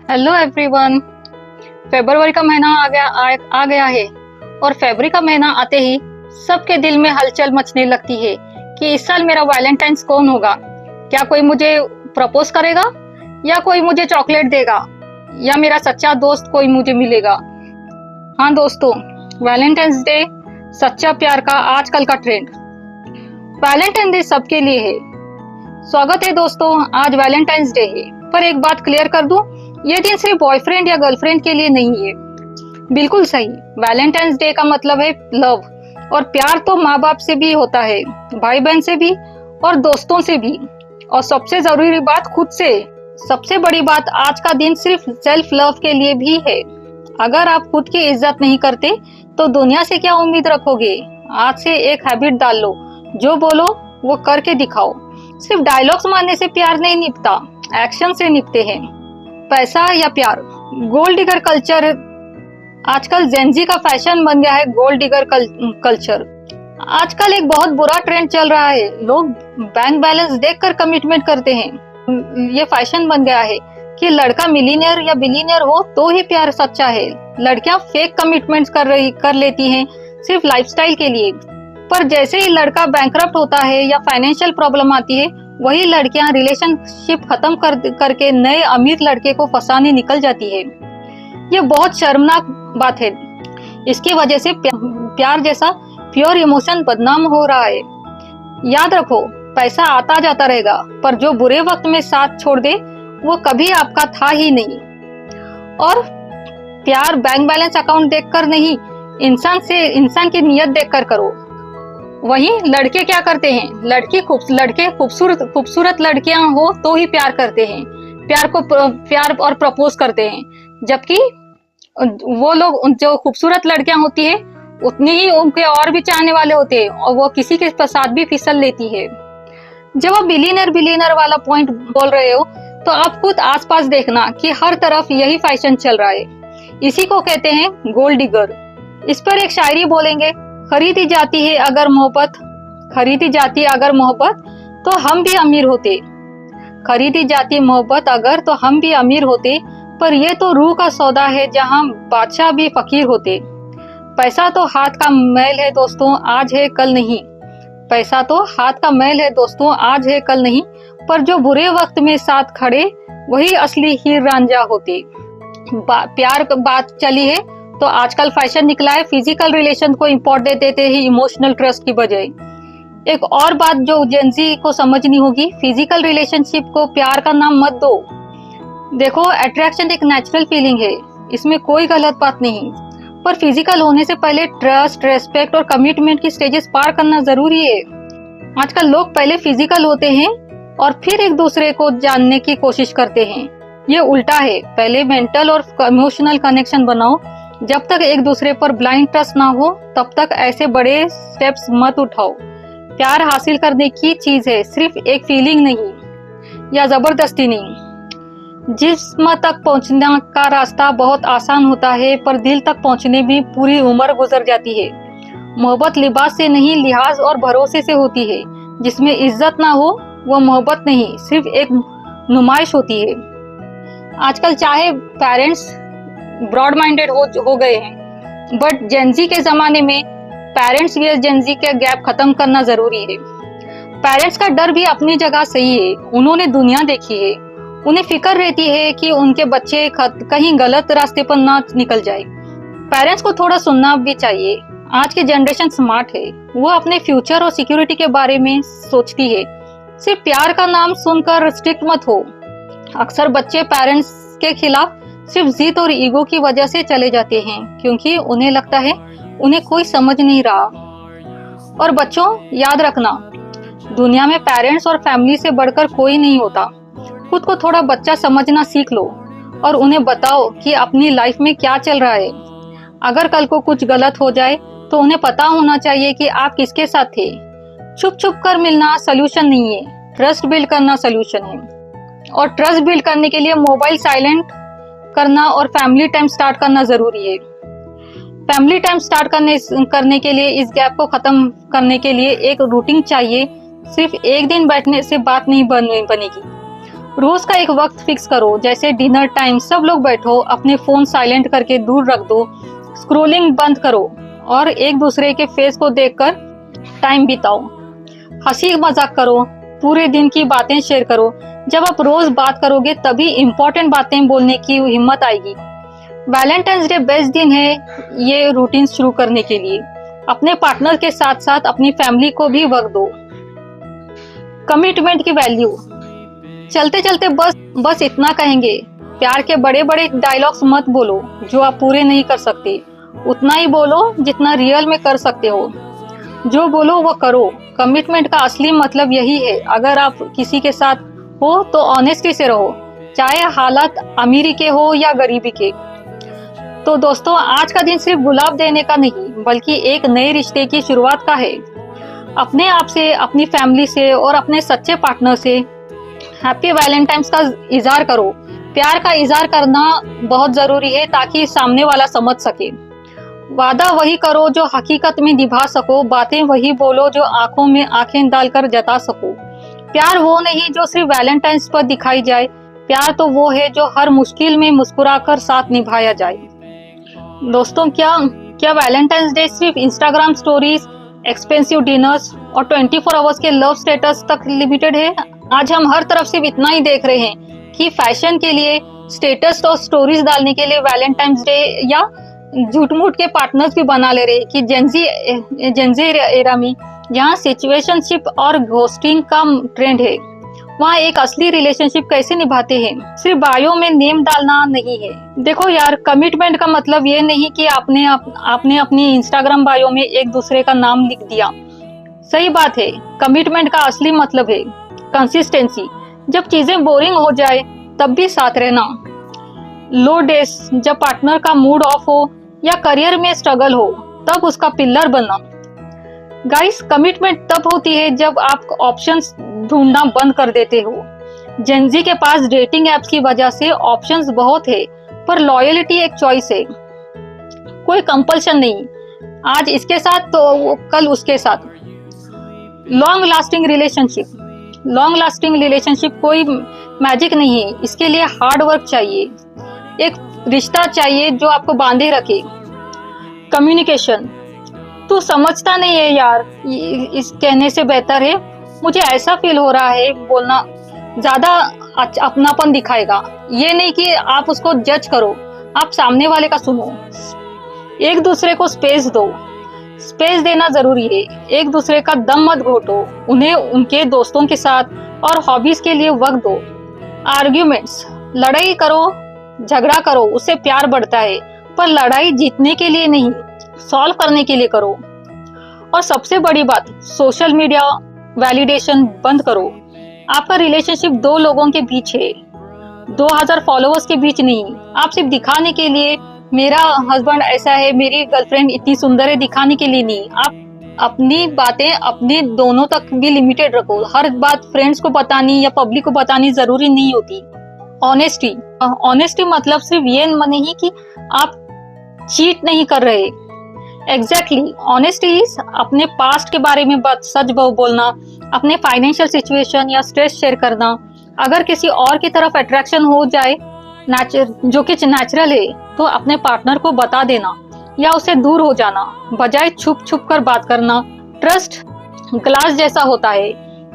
Hello everyone. फरवरी का महीना आ गया है और फरवरी का महीना आते ही सबके दिल में हलचल मचने लगती है कि इस साल मेरा वैलेंटाइंस कौन होगा। क्या कोई मुझे प्रपोज करेगा या कोई मुझे चॉकलेट देगा या मेरा सच्चा दोस्त कोई मुझे मिलेगा। हाँ दोस्तों, वैलेंटाइंस डे सच्चा प्यार का आजकल का ट्रेंड। वैलेंटाइन डे सबके लिए है। स्वागत है दोस्तों, आज वैलेंटाइंस डे है। पर एक बात क्लियर कर दूं, ये दिन सिर्फ बॉयफ्रेंड या गर्लफ्रेंड के लिए नहीं है। बिल्कुल सही, वैलेंटाइंस डे का मतलब है लव, और प्यार तो माँ बाप से भी होता है, भाई बहन से भी और दोस्तों से भी, और सबसे जरूरी बात खुद से। सबसे बड़ी बात, आज का दिन सिर्फ सेल्फ लव के लिए भी है। अगर आप खुद की इज्जत नहीं करते तो दुनिया से क्या उम्मीद रखोगे। आज से एक हैबिट डाल लो, जो बोलो वो करके दिखाओ। सिर्फ डायलॉग्स मारने से प्यार नहीं निपटा, एक्शन से निपटे हैं। पैसा या प्यार, गोल्ड डिगर कल्चर आजकल जेनजी का फैशन बन गया है। गोल्ड डिगर कल्चर आजकल एक बहुत बुरा ट्रेंड चल रहा है। लोग बैंक बैलेंस देखकर कमिटमेंट करते हैं। ये फैशन बन गया है कि लड़का मिलीनियर या बिलीनियर हो तो ही प्यार सच्चा है। लड़कियां फेक कमिटमेंट्स कर लेती हैं सिर्फ लाइफस्टाइल के लिए। पर जैसे ही लड़का बैंकरप्ट होता है या फाइनेंशियल प्रॉब्लम आती है, वही लड़कियां रिलेशनशिप खत्म करके नए अमीर लड़के को फंसाने निकल जाती है। ये बहुत शर्मनाक बात है। इसकी वजह से प्यार जैसा प्योर इमोशन बदनाम हो रहा है। याद रखो, पैसा आता जाता रहेगा, पर जो बुरे वक्त में साथ छोड़ दे वो कभी आपका था ही नहीं। और प्यार बैंक बैलेंस अकाउंट देखकर नहीं, इंसान की नियत देखकर करो। वहीं लड़के क्या करते हैं, लड़के खूबसूरत लड़कियां हो तो ही प्यार करते हैं, प्यार और प्रपोज करते हैं। जबकि वो लोग, जो खूबसूरत लड़कियां होती है, उतनी ही उनके और भी चाहने वाले होते हैं और वो किसी के साथ भी फिसल लेती है। जब आप बिलीनियर वाला पॉइंट बोल रहे हो तो आप खुद आसपास देखना कि हर तरफ यही फैशन चल रहा है। इसी को कहते हैं गोल्ड डिगर। इस पर एक शायरी बोलेंगे, खरीदी जाती है अगर मोहब्बत तो हम भी अमीर होते। खरीदी जाती मोहब्बत अगर तो हम भी अमीर होते, पर ये तो रूह का सौदा है जहां बादशाह भी फकीर होते। पैसा तो हाथ का मैल है दोस्तों, आज है कल नहीं। पैसा तो हाथ का मैल है दोस्तों, आज है कल नहीं, पर जो बुरे वक्त में साथ खड़े वही असली हीर रांझा होते। प्यार बात चली है तो आजकल फैशन निकला है फिजिकल रिलेशन को इम्पोर्टेंस देते ही इमोशनल ट्रस्ट की बजाय। एक और बात जो जेंजी को समझनी होगी, फिजिकल रिलेशनशिप को प्यार का नाम मत दो। देखो, अट्रैक्शन एक नेचुरल फीलिंग है, इसमें कोई गलत बात नहीं, पर फिजिकल होने से पहले ट्रस्ट, रेस्पेक्ट और कमिटमेंट की स्टेजेस पार करना जरूरी है। आजकल लोग पहले फिजिकल होते हैं और फिर एक दूसरे को जानने की कोशिश करते हैं। ये उल्टा है, पहले मेंटल और इमोशनल कनेक्शन बनाओ। जब तक एक दूसरे पर ब्लाइंड ट्रस्ट ना हो तब तक ऐसे बड़े स्टेप्स मत उठाओ। प्यार हासिल करने की चीज है, सिर्फ एक फीलिंग नहीं या जबरदस्ती नहीं। जिस्म तक पहुंचने का रास्ता बहुत आसान होता है, पर दिल तक पहुंचने में पूरी उम्र गुजर जाती है। मोहब्बत लिबास से नहीं, लिहाज और भरोसे से होती है। जिसमें इज्जत ना हो वो मोहब्बत नहीं, सिर्फ एक नुमाइश होती है। आजकल चाहे पेरेंट्स ब्रॉड माइंडेड हो गए हैं, बट जेनजी के जमाने में पेरेंट्स वीएस जेनजी का गैप खत्म करना जरूरी है। पेरेंट्स का डर भी अपनी जगह सही है, उन्होंने दुनिया देखी है, उन्हें फिक्र रहती है कि उनके बच्चे कहीं गलत रास्ते पर ना निकल जाए। पेरेंट्स को थोड़ा सुनना भी चाहिए। आज की जनरेशन स्मार्ट है, वो अपने फ्यूचर और सिक्योरिटी के बारे में सोचती है। सिर्फ प्यार का नाम सुनकर स्ट्रिक्ट मत हो। अक्सर बच्चे पेरेंट्स के खिलाफ सिर्फ जिद और ईगो की वजह से चले जाते हैं, क्योंकि उन्हें लगता है उन्हें कोई समझ नहीं रहा। और बच्चों, याद रखना, दुनिया में पेरेंट्स और फैमिली से बढ़कर कोई नहीं होता। खुद को थोड़ा बच्चा समझना सीख लो और उन्हें बताओ कि अपनी लाइफ में क्या चल रहा है। अगर कल को कुछ गलत हो जाए तो उन्हें पता होना चाहिए कि आप किसके साथ थे। छुप छुप कर मिलना सोल्यूशन नहीं है, ट्रस्ट बिल्ड करना सोल्यूशन है। और ट्रस्ट बिल्ड करने के लिए मोबाइल साइलेंट करना और फैमिली टाइम स्टार्ट करना जरूरी है। फैमिली टाइम स्टार्ट करने के लिए, इस गैप को खत्म करने के लिए एक रूटीन चाहिए। सिर्फ एक दिन बैठने से बात नहीं बनेगी। रोज का एक वक्त फिक्स करो, जैसे डिनर टाइम सब लोग बैठो, अपने फोन साइलेंट करके दूर रख दो, स्क्रोलिंग बंद करो और एक दूसरे के फेस को देखकर टाइम बिताओ। हंसी मजाक करो, पूरे दिन की बातें शेयर करो। जब आप रोज बात करोगे तभी इम्पोर्टेंट बातें बोलने की हिम्मत आएगी। वैलेंटाइंस डे बेस्ट दिन है ये रूटीन शुरू करने के लिए। अपने पार्टनर के साथ साथ अपनी फैमिली को भी वक्त दो। कमिटमेंट की वैल्यू, चलते चलते बस इतना कहेंगे, प्यार के बड़े बड़े डायलॉग्स मत बोलो जो आप पूरे नहीं कर सकते, उतना ही बोलो जितना रियल में कर सकते हो। जो बोलो वो करो। कमिटमेंट का असली मतलब यही है। अगर आप किसी के साथ हो तो ऑनेस्टी से रहो, चाहे हालात अमीरी के हो या गरीबी के। तो दोस्तों, आज का दिन सिर्फ गुलाब देने का नहीं बल्कि एक नए रिश्ते की शुरुआत का है। अपने आप से, अपनी फैमिली से और अपने सच्चे पार्टनर से हैप्पी वैलेंटाइंस का इजहार करो। प्यार का इजहार करना बहुत जरूरी है ताकि सामने वाला समझ सके। वादा वही करो जो हकीकत में निभा सको, बातें वही बोलो जो आंखों में आंखें डालकर जता सको। प्यार वो नहीं जो सिर्फ वैलेंटाइंस पर दिखाई जाए, प्यार तो वो है जो हर मुश्किल में मुस्कुराकर साथ निभाया जाए। दोस्तों, क्या वैलेंटाइंस डे सिर्फ इंस्टाग्राम स्टोरीज, एक्सपेंसिव डिनर्स और 24 आवर्स के लव स्टेटस तक लिमिटेड है? आज हम हर तरफ सिर्फ इतना ही देख रहे हैं कि फैशन के लिए, स्टेटस और स्टोरीज डालने के लिए वैलेंटाइंस डे या झूठ मूठ के पार्टनर्स भी बना ले रहे कि जेंजी एरा में जहाँ सिचुएशनशिप और घोस्टिंग का ट्रेंड है, वहाँ एक असली रिलेशनशिप कैसे निभाते हैं? सिर्फ बायो में नेम डालना नहीं है। देखो यार, कमिटमेंट का मतलब ये नहीं कि आपने अपनी इंस्टाग्राम बायो में एक दूसरे का नाम लिख दिया। सही बात है, कमिटमेंट का असली मतलब है कंसिस्टेंसी। जब चीजें बोरिंग हो जाए तब भी साथ रहना। लो डेज, जब पार्टनर का मूड ऑफ हो या करियर में स्ट्रगल हो, तब उसका पिलर बनना। गाइस, कमिटमेंट तब होती है जब आप ऑप्शंस ढूंढना बंद कर देते हो। जेंजी के पास डेटिंग एप्स की वजह से ऑप्शंस बहुत है, पर लॉयल्टी एक चॉइस है, कोई कंपल्शन नहीं। आज इसके साथ तो कल उसके साथ। लॉन्ग लास्टिंग रिलेशनशिप कोई मैजिक नहीं है, इसके लिए हार्ड वर्क चाहिए। एक रिश्ता चाहिए जो आपको बांधे रखे। कम्युनिकेशन, तू समझता नहीं है यार, इस कहने से बेहतर है मुझे ऐसा फील हो रहा है बोलना ज्यादा अपनापन दिखाएगा। ये नहीं कि आप उसको जज करो, आप सामने वाले का सुनो। एक दूसरे को स्पेस दो, स्पेस देना जरूरी है। एक दूसरे का दम मत घोटो, उन्हें उनके दोस्तों के साथ और हॉबीज के लिए वक्त दो। आर्ग्यूमेंट्स, लड़ाई करो, झगड़ा करो, उससे प्यार बढ़ता है, पर लड़ाई जीतने के लिए नहीं, सॉल्व करने के लिए करो। और सबसे बड़ी बात, सोशल मीडिया वैलिडेशन बंद करो। आपका रिलेशनशिप दो लोगों के बीच है, 2000 फॉलोअर्स के बीच नहीं। आप सिर्फ दिखाने के लिए, मेरा हस्बैंड ऐसा है, मेरी गर्लफ्रेंड इतनी सुंदर है, दिखाने के लिए नहीं। आप अपनी बातें अपने दोनों तक भी लिमिटेड रखो। हर बात फ्रेंड्स को बतानी या पब्लिक को बतानी जरूरी नहीं होती। ऑनेस्टी मतलब सिर्फ ये नहीं कि आप चीट नहीं कर रहे। एग्जैक्टली, ऑनेस्टी इज अपने पास्ट के बारे में सच बोलना, अपने फाइनेंशियल सिचुएशन या स्ट्रेस शेयर करना। अगर किसी और की तरफ अट्रैक्शन हो जाए, जो कि नेचुरल है, तो अपने पार्टनर को बता देना या उससे दूर हो जाना, बजाय छुप छुप कर बात करना। ट्रस्ट ग्लास जैसा होता है,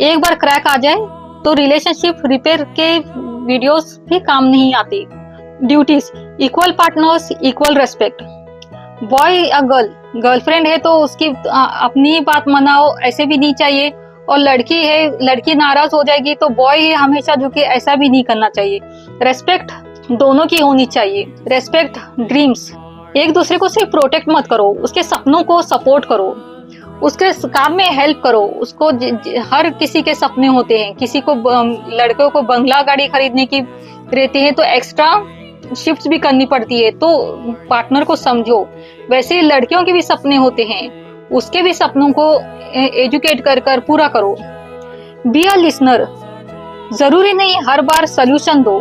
एक बार क्रैक आ जाए तो रिलेशनशिप रिपेयर के वीडियोस भी काम नहीं आते। Duties, equal partners, equal respect. Boy या गर्लफ्रेंड है तो उसकी अपनी बात मनाओ, ऐसे भी नहीं चाहिए। और लड़की है, लड़की नाराज हो जाएगी तो बॉय है हमेशा झुके, ऐसा भी नहीं करना चाहिए। रेस्पेक्ट दोनों की होनी चाहिए। रेस्पेक्ट ड्रीम्स, एक दूसरे को सिर्फ प्रोटेक्ट मत करो, उसके सपनों को सपोर्ट करो, उसके काम में हेल्प करो। उसको हर किसी के सपने होते हैं, किसी को लड़कों को बंगला गाड़ी खरीदने की रहती है तो एक्स्ट्रा शिफ्ट्स भी करनी पड़ती है, तो पार्टनर को समझो। वैसे ही लड़कियों के भी सपने होते हैं, उसके भी सपनों को एजुकेट कर पूरा करो। बी अ लिसनर, जरूरी नहीं हर बार सोल्यूशन दो,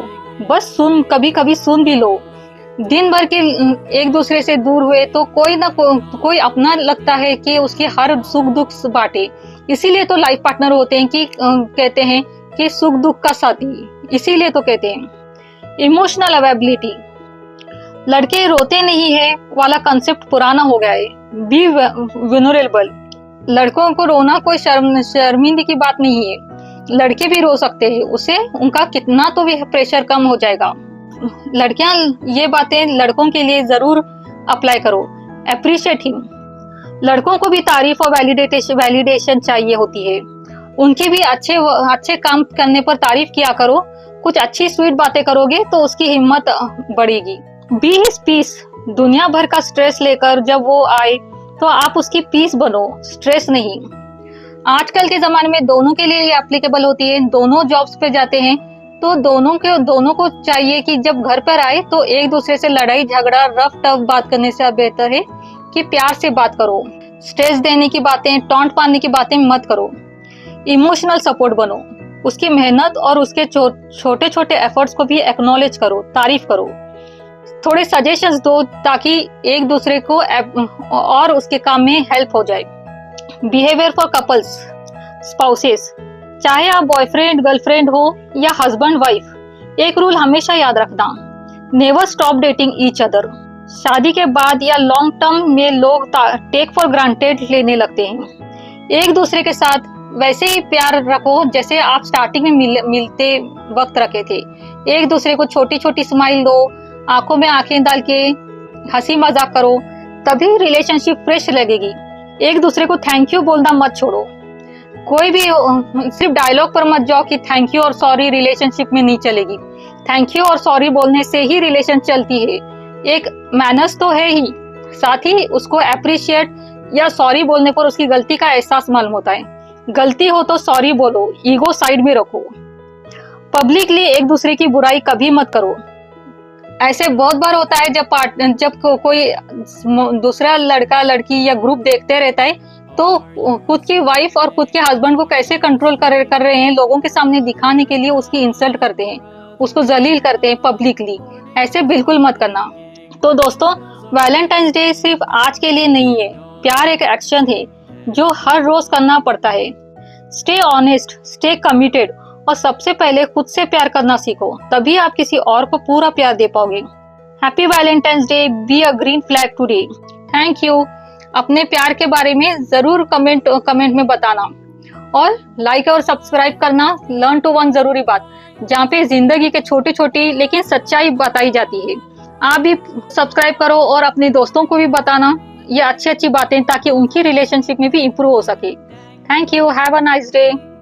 बस कभी कभी सुन भी लो। दिन भर के एक दूसरे से दूर हुए तो कोई ना कोई अपना लगता है कि उसके हर सुख दुख बांटे। इसीलिए तो लाइफ पार्टनर होते हैं कि कहते हैं कि सुख दुख का साथी। इसीलिए तो कहते हैं इमोशनल अवेबिलिटी। लड़के रोते नहीं है वाला कंसेप्ट पुराना हो गया है। Be vulnerable. लड़कों को रोना कोई शर्मिंदगी की बात नहीं है। लड़के भी रो सकते हैं, उससे उनका कितना तो भी प्रेशर कम हो जाएगा। लड़कियां ये बातें लड़कों के लिए जरूर अप्लाई करो। Appreciate him. लड़कों को भी तारीफ और वैलिडेशन चाहिए होती है। उनकी भी अच्छे काम करने पर तारीफ किया करो। कुछ अच्छी स्वीट बातें करोगे तो उसकी हिम्मत बढ़ेगी। Be his peace. दुनिया भर का स्ट्रेस लेकर जब वो आए तो आप उसकी पीस बनो, स्ट्रेस नहीं। आजकल के जमाने में दोनों के लिए ये एप्लीकेबल होती है। दोनों जॉब्स पे जाते हैं तो दोनों को चाहिए कि जब घर पर आए तो एक दूसरे से लड़ाई झगड़ा रफ टफ बात करने से बेहतर है कि प्यार से बात करो। स्ट्रेस देने की बातें, टॉन्ट मारने की बातें मत करो। इमोशनल सपोर्ट बनो। उसकी मेहनत और उसके छोटे छोटे एफर्ट्स को भी एक्नॉलेज करो, तारीफ करो। थोड़े सजेशंस दो ताकि एक दूसरे को और उसके काम में हेल्प हो जाए। Behaviour for couples, spouses. चाहे आप बॉयफ्रेंड गर्लफ्रेंड हो या हस्बैंड वाइफ, एक रूल हमेशा याद रखना, never stop dating each other. शादी के बाद या लॉन्ग टर्म में लोग टेक फॉर ग्रांटेड लेने लगते हैं। एक दूसरे के साथ वैसे ही प्यार रखो जैसे आप स्टार्टिंग में मिलते वक्त रखे थे। एक दूसरे को छोटी छोटी स्माइल दो, आंखों में आंखें डाल के हंसी मजाक करो, तभी रिलेशनशिप फ्रेश लगेगी। एक दूसरे को थैंक यू बोलना मत छोड़ो। कोई भी सिर्फ डायलॉग पर मत जाओ कि थैंक यू और सॉरी रिलेशनशिप में नहीं चलेगी। थैंक यू और सॉरी बोलने से ही रिलेशन चलती है। एक मैनर्स तो है ही, साथ ही उसको अप्रिशिएट या सॉरी बोलने पर उसकी गलती का एहसास मालूम होता है। गलती हो तो सॉरी बोलो, ईगो साइड में रखो। पब्लिकली एक दूसरे की बुराई कभी मत करो। ऐसे बहुत बार होता है जब कोई दूसरा लड़का लड़की या ग्रुप देखते रहता है तो खुद की वाइफ और खुद के हस्बैंड को कैसे कंट्रोल कर रहे हैं लोगों के सामने दिखाने के लिए उसकी इंसल्ट करते हैं, उसको जलील करते हैं पब्लिकली। ऐसे बिल्कुल मत करना। तो दोस्तों, वैलेंटाइंस डे सिर्फ आज के लिए नहीं है। प्यार एक एक्शन है जो हर रोज करना पड़ता है। स्टे ऑनेस्ट, स्टे कमिटेड और सबसे पहले खुद से प्यार करना सीखो, तभी आप किसी और को पूरा प्यार दे पाओगे। Happy Valentine's day. Be a green flag today. Thank you. अपने प्यार के बारे में जरूर कमेंट में बताना और लाइक और सब्सक्राइब करना। लर्न टू वन जरूरी बात, जहाँ पे जिंदगी के छोटी छोटी लेकिन सच्चाई बताई जाती है। आप भी सब्सक्राइब करो और अपने दोस्तों को भी बताना ये अच्छी बातें, ताकि उनकी रिलेशनशिप में भी इम्प्रूव हो सके। Thank you. Have a nice day.